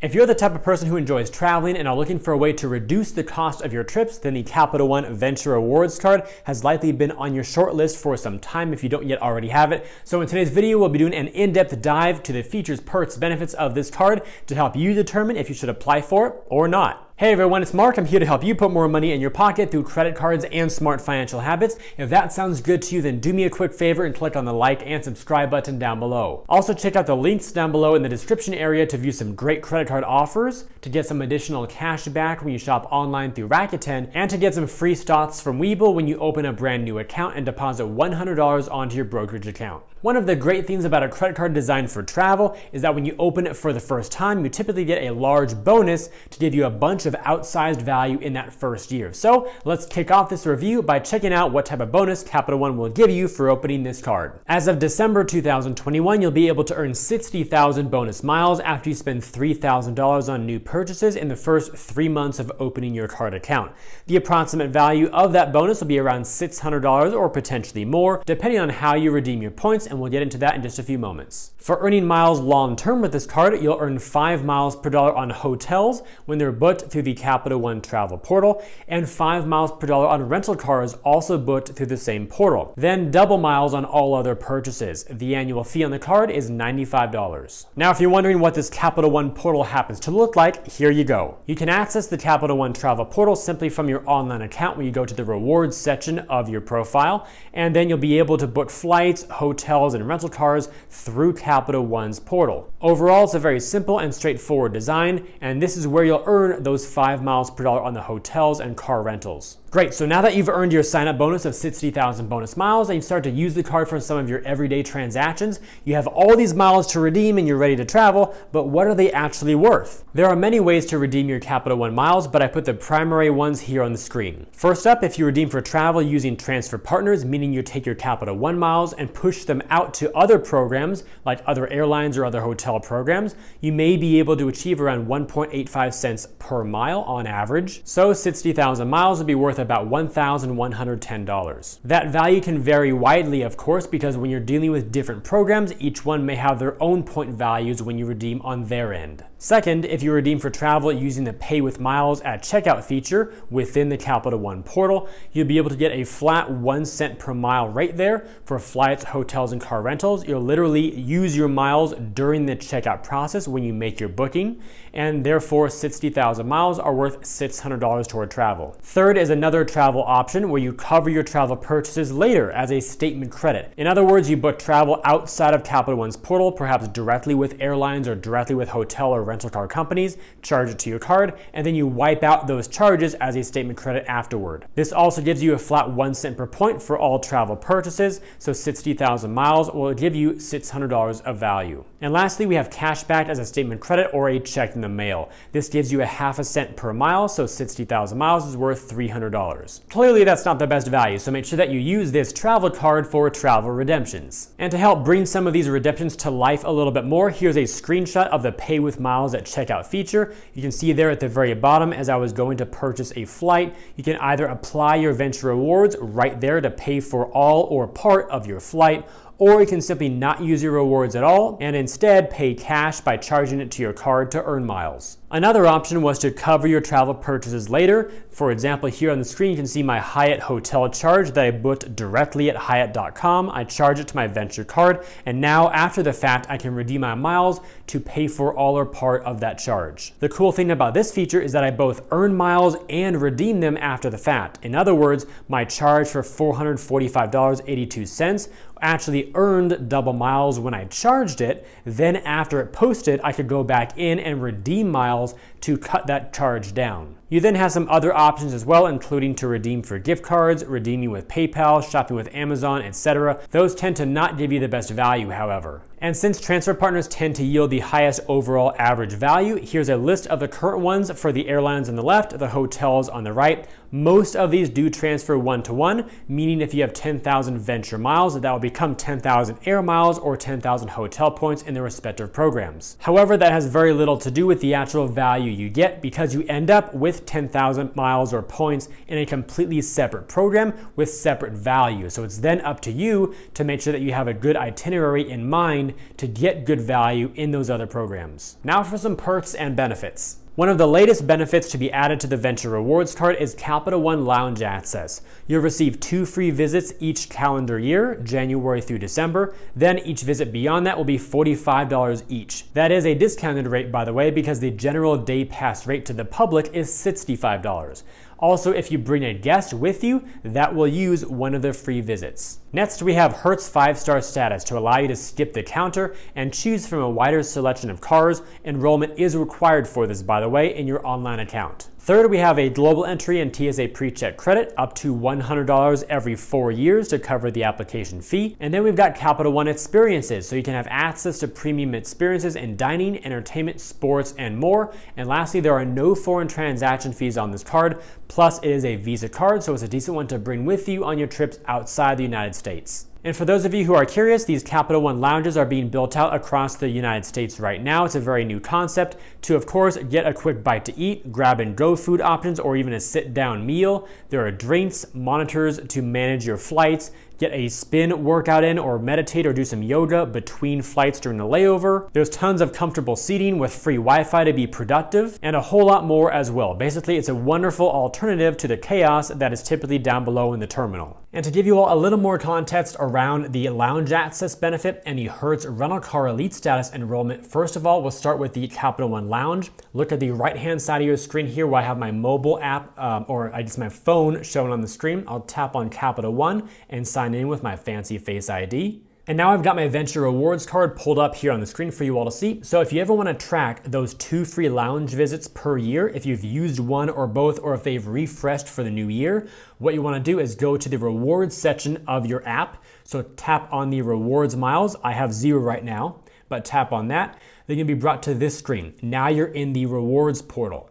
If you're the type of person who enjoys traveling and are looking for a way to reduce the cost of your trips, then the Capital One Venture Rewards card has likely been on your short list for some time if you don't yet already have it. So in today's video, we'll be doing an in-depth dive to the features, perks, benefits of this card to help you determine if you should apply for it or not. Hey everyone, it's Mark. I'm here to help you put more money in your pocket through credit cards and smart financial habits. If that sounds good to you, then do me a quick favor and click on the like and subscribe button down below. Also check out the links down below in the description area to view some great credit card offers, to get some additional cash back when you shop online through Rakuten, and to get some free stocks from Webull when you open a brand new account and deposit $100 onto your brokerage account. One of the great things about a credit card designed for travel is that when you open it for the first time, you typically get a large bonus to give you a bunch of outsized value in that first year. So let's kick off this review by checking out what type of bonus Capital One will give you for opening this card. As of December 2021, you'll be able to earn 60,000 bonus miles after you spend $3,000 on new purchases in the first 3 months of opening your card account. The approximate value of that bonus will be around $600 or potentially more, depending on how you redeem your points, and we'll get into that in just a few moments. For earning miles long term with this card, you'll earn 5 miles per dollar on hotels when they're booked through the Capital One travel portal, and 5 miles per dollar on rental cars also booked through the same portal. Then double miles on all other purchases. The annual fee on the card is $95. Now, if you're wondering what this Capital One portal happens to look like, here you go. You can access the Capital One travel portal simply from your online account when you go to the rewards section of your profile, and then you'll be able to book flights, hotels, and rental cars through Capital One's portal. Overall, it's a very simple and straightforward design, and this is where you'll earn those 5 miles per dollar on the hotels and car rentals. Great, so now that you've earned your sign-up bonus of 60,000 bonus miles and you start to use the card for some of your everyday transactions, you have all these miles to redeem and you're ready to travel, but what are they actually worth? There are many ways to redeem your Capital One miles, but I put the primary ones here on the screen. First up, if you redeem for travel using transfer partners, meaning you take your Capital One miles and push them out to other programs like other airlines or other hotel programs, you may be able to achieve around 1.85 cents per mile on average. So 60,000 miles would be worth about $1,110. That value can vary widely, of course, because when you're dealing with different programs, each one may have their own point values when you redeem on their end. Second, if you redeem for travel using the Pay with Miles at Checkout feature within the Capital One portal, you'll be able to get a flat 1 cent per mile rate there for flights, hotels, and car rentals. You'll literally use your miles during the checkout process when you make your booking, and therefore 60,000 miles are worth $600 toward travel. Third is another travel option where you cover your travel purchases later as a statement credit. In other words, you book travel outside of Capital One's portal, perhaps directly with airlines or directly with hotel or rental car companies, charge it to your card, and then you wipe out those charges as a statement credit afterward. This also gives you a flat 1 cent per point for all travel purchases, so 60,000 miles will give you $600 of value. And lastly, we have cash back as a statement credit or a check in the mail. This gives you a half a cent per mile, so 60,000 miles is worth $300. Clearly, that's not the best value, so make sure that you use this travel card for travel redemptions. And to help bring some of these redemptions to life a little bit more, here's a screenshot of the Pay with Miles at Checkout feature. You can see there at the very bottom, as I was going to purchase a flight, you can either apply your Venture Rewards right there to pay for all or part of your flight, or you can simply not use your rewards at all and instead pay cash by charging it to your card to earn miles. Another option was to cover your travel purchases later. For example, here on the screen, you can see my Hyatt hotel charge that I booked directly at Hyatt.com. I charge it to my Venture card, and now after the fact, I can redeem my miles to pay for all or part of that charge. The cool thing about this feature is that I both earn miles and redeem them after the fact. In other words, my charge for $445.82 actually earned double miles when I charged it. Then after it posted, I could go back in and redeem miles to cut that charge down. You then have some other options as well, including to redeem for gift cards, redeeming with PayPal, shopping with Amazon, etc. Those tend to not give you the best value, however. And since transfer partners tend to yield the highest overall average value, here's a list of the current ones for the airlines on the left, the hotels on the right. Most of these do transfer one-to-one, meaning if you have 10,000 Venture miles, that will become 10,000 air miles or 10,000 hotel points in their respective programs. However, that has very little to do with the actual value you get, because you end up with with 10,000 miles or points in a completely separate program with separate values. So it's then up to you to make sure that you have a good itinerary in mind to get good value in those other programs. Now for some perks and benefits. One of the latest benefits to be added to the Venture Rewards card is Capital One Lounge access. You'll receive 2 free visits each calendar year, January through December. Then each visit beyond that will be $45 each. That is a discounted rate, by the way, because the general day pass rate to the public is $65. Also, if you bring a guest with you, that will use one of the free visits. Next, we have Hertz 5-star status to allow you to skip the counter and choose from a wider selection of cars. Enrollment is required for this, by the way, in your online account. Third, we have a global entry and TSA pre-check credit up to $100 every 4 years to cover the application fee. And then we've got Capital One experiences, so you can have access to premium experiences in dining, entertainment, sports, and more. And lastly, there are no foreign transaction fees on this card. Plus, it is a Visa card, so it's a decent one to bring with you on your trips outside the United States. And for those of you who are curious, these Capital One lounges are being built out across the United States right now. It's a very new concept to, of course, get a quick bite to eat, grab and go food options, or even a sit-down meal. There are drinks, monitors to manage your flights, get a spin workout in or meditate or do some yoga between flights during the layover. There's tons of comfortable seating with free Wi-Fi to be productive and a whole lot more as well. Basically, it's a wonderful alternative to the chaos that is typically down below in the terminal. And to give you all a little more context around the lounge access benefit and the Hertz rental car elite status enrollment, first of all, we'll start with the Capital One Lounge. Look at the right-hand side of your screen here where I have my mobile app, or I guess my phone shown on the screen. I'll tap on Capital One and sign in with my fancy Face ID. And now I've got my Venture Rewards card pulled up here on the screen for you all to see. So if you ever want to track those 2 free lounge visits per year, if you've used one or both, or if they've refreshed for the new year, what you want to do is go to the rewards section of your app. So tap on the rewards miles. I have 0 right now, but tap on that. Then you'll be brought to this screen. Now you're in the rewards portal.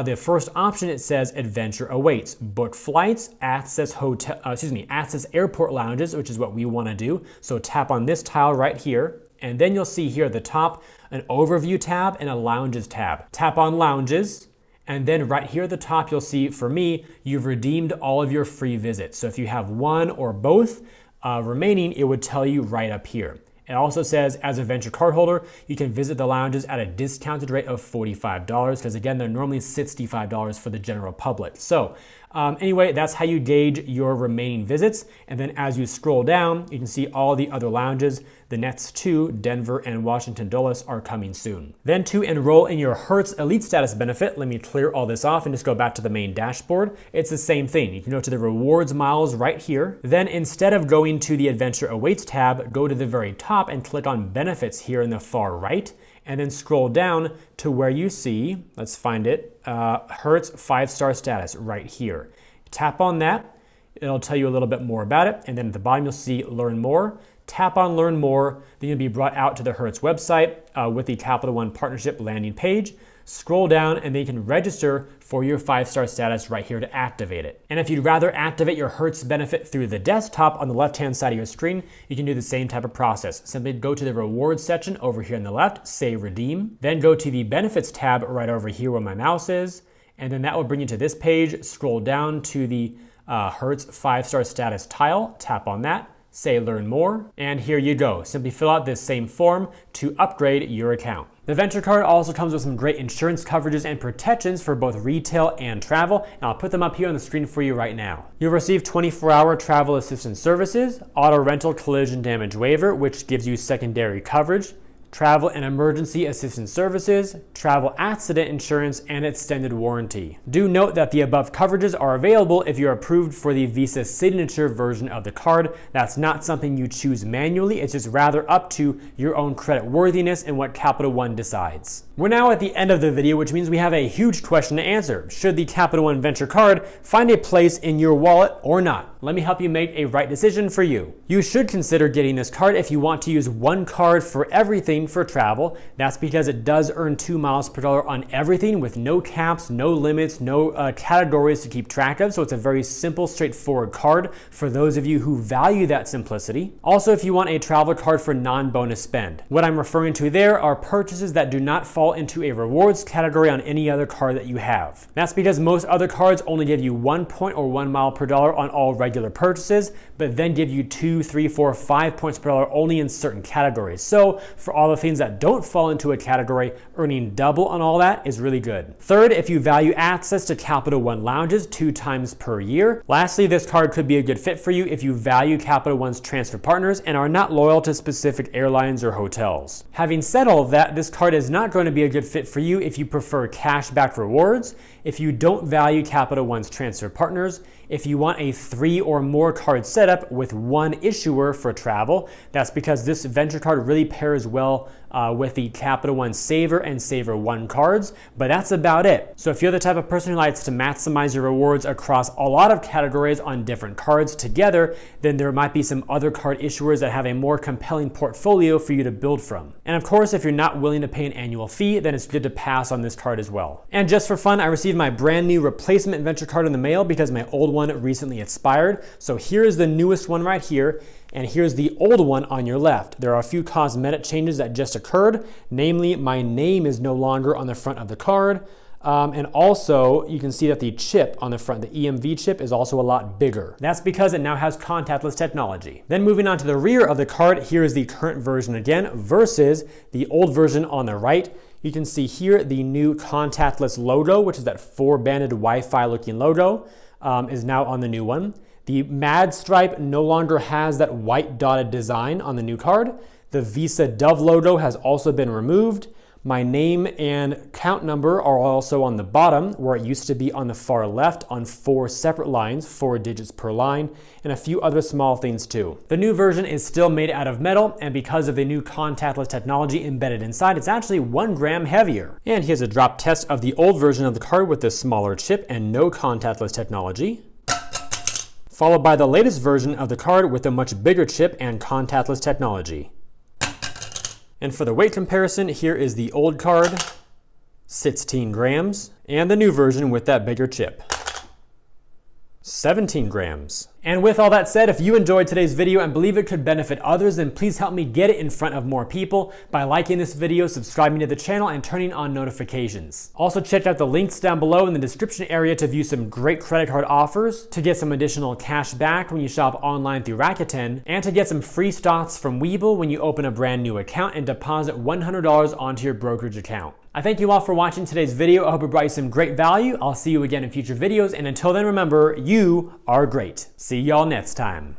The first option, it says adventure awaits. Book flights, access airport lounges, which is what we want to do. So tap on this tile right here, and then you'll see here at the top an overview tab and a lounges tab. Tap on lounges, and then right here at the top you'll see, for me, you've redeemed all of your free visits. So if you have one or both remaining, it would tell you right up here. It also says, as a Venture card holder, you can visit the lounges at a discounted rate of $45, because again, they're normally $65 for the general public. So anyway, that's how you gauge your remaining visits. And then as you scroll down, you can see all the other lounges. The next 2, Denver and Washington Dulles, are coming soon. Then to enroll in your Hertz Elite Status benefit, let me clear all this off and just go back to the main dashboard. It's the same thing. You can go to the rewards miles right here. Then instead of going to the Adventure Awaits tab, go to the very top and click on benefits here in the far right, and then scroll down to where you see, let's find it, Hertz 5-star status right here. Tap on that. It'll tell you a little bit more about it. And then at the bottom, you'll see learn more. Tap on learn more. Then you'll be brought out to the Hertz website with the Capital One partnership landing page. Scroll down and then you can register for your 5-star status right here to activate it. And if you'd rather activate your Hertz benefit through the desktop on the left-hand side of your screen, you can do the same type of process. Simply go to the rewards section over here on the left, say redeem, then go to the benefits tab right over here where my mouse is, and then that will bring you to this page. Scroll down to the Hertz 5-star status tile, tap on that, say learn more, and here you go. Simply fill out this same form to upgrade your account. The Venture card also comes with some great insurance coverages and protections for both retail and travel, and I'll put them up here on the screen for you right now. You'll receive 24-hour travel assistance services, auto rental collision damage waiver, which gives you secondary coverage, travel and emergency assistance services, travel accident insurance, and extended warranty. Do note that the above coverages are available if you're approved for the Visa Signature version of the card. That's not something you choose manually. It's just rather up to your own credit worthiness and what Capital One decides. We're now at the end of the video, which means we have a huge question to answer. Should the Capital One Venture card find a place in your wallet or not? Let me help you make a right decision for you. You should consider getting this card if you want to use one card for everything thing for travel. That's because it does earn 2 miles per dollar on everything with no caps, no limits, no categories to keep track of. So it's a very simple, straightforward card for those of you who value that simplicity. Also, if you want a travel card for non-bonus spend. What I'm referring to there are purchases that do not fall into a rewards category on any other card that you have. That's because most other cards only give you 1 point or 1 mile per dollar on all regular purchases, but then give you 2, 3, 4, 5 points per dollar only in certain categories. So for all the things that don't fall into a category, earning double on all that is really good. Third, if you value access to Capital One lounges 2 times per year. Lastly, this card could be a good fit for you if you value Capital One's transfer partners and are not loyal to specific airlines or hotels. Having said all of that, this card is not going to be a good fit for you if you prefer cashback rewards, if you don't value Capital One's transfer partners, if you want a 3 or more card setup with one issuer for travel. That's because this venture card really pairs well with the Capital One Saver and Saver One cards, but that's about it. So if you're the type of person who likes to maximize your rewards across a lot of categories on different cards together, then there might be some other card issuers that have a more compelling portfolio for you to build from. And of course, if you're not willing to pay an annual fee, then it's good to pass on this card as well. And just for fun, I received my brand new replacement venture card in the mail because my old one recently expired. So here's the newest one right here, and here's the old one on your left. There are a few cosmetic changes that just occurred. Namely, my name is no longer on the front of the card. And also, you can see that the chip on the front, the EMV chip, is also a lot bigger. That's because it now has contactless technology. Then moving on to the rear of the card, here is the current version again versus the old version on the right. You can see here the new contactless logo, which is that 4-banded Wi-Fi looking logo, is now on the new one. The MAD stripe no longer has that white dotted design on the new card. The Visa Dove logo has also been removed. My name and count number are also on the bottom, where it used to be on the far left on 4 separate lines, 4 digits per line, and a few other small things too. The new version is still made out of metal, and because of the new contactless technology embedded inside, it's actually 1 gram heavier. And here's a drop test of the old version of the card with the smaller chip and no contactless technology, followed by the latest version of the card with a much bigger chip and contactless technology. And for the weight comparison, here is the old card, 16 grams, and the new version with that bigger chip, 17 grams. And with all that said, if you enjoyed today's video and believe it could benefit others, then please help me get it in front of more people by liking this video, subscribing to the channel, and turning on notifications. Also, check out the links down below in the description area to view some great credit card offers, to get some additional cash back when you shop online through Rakuten, and to get some free stocks from Webull when you open a brand new account and deposit $100 onto your brokerage account. I thank you all for watching today's video. I hope it brought you some great value. I'll see you again in future videos, and until then, remember, you are great. See y'all next time.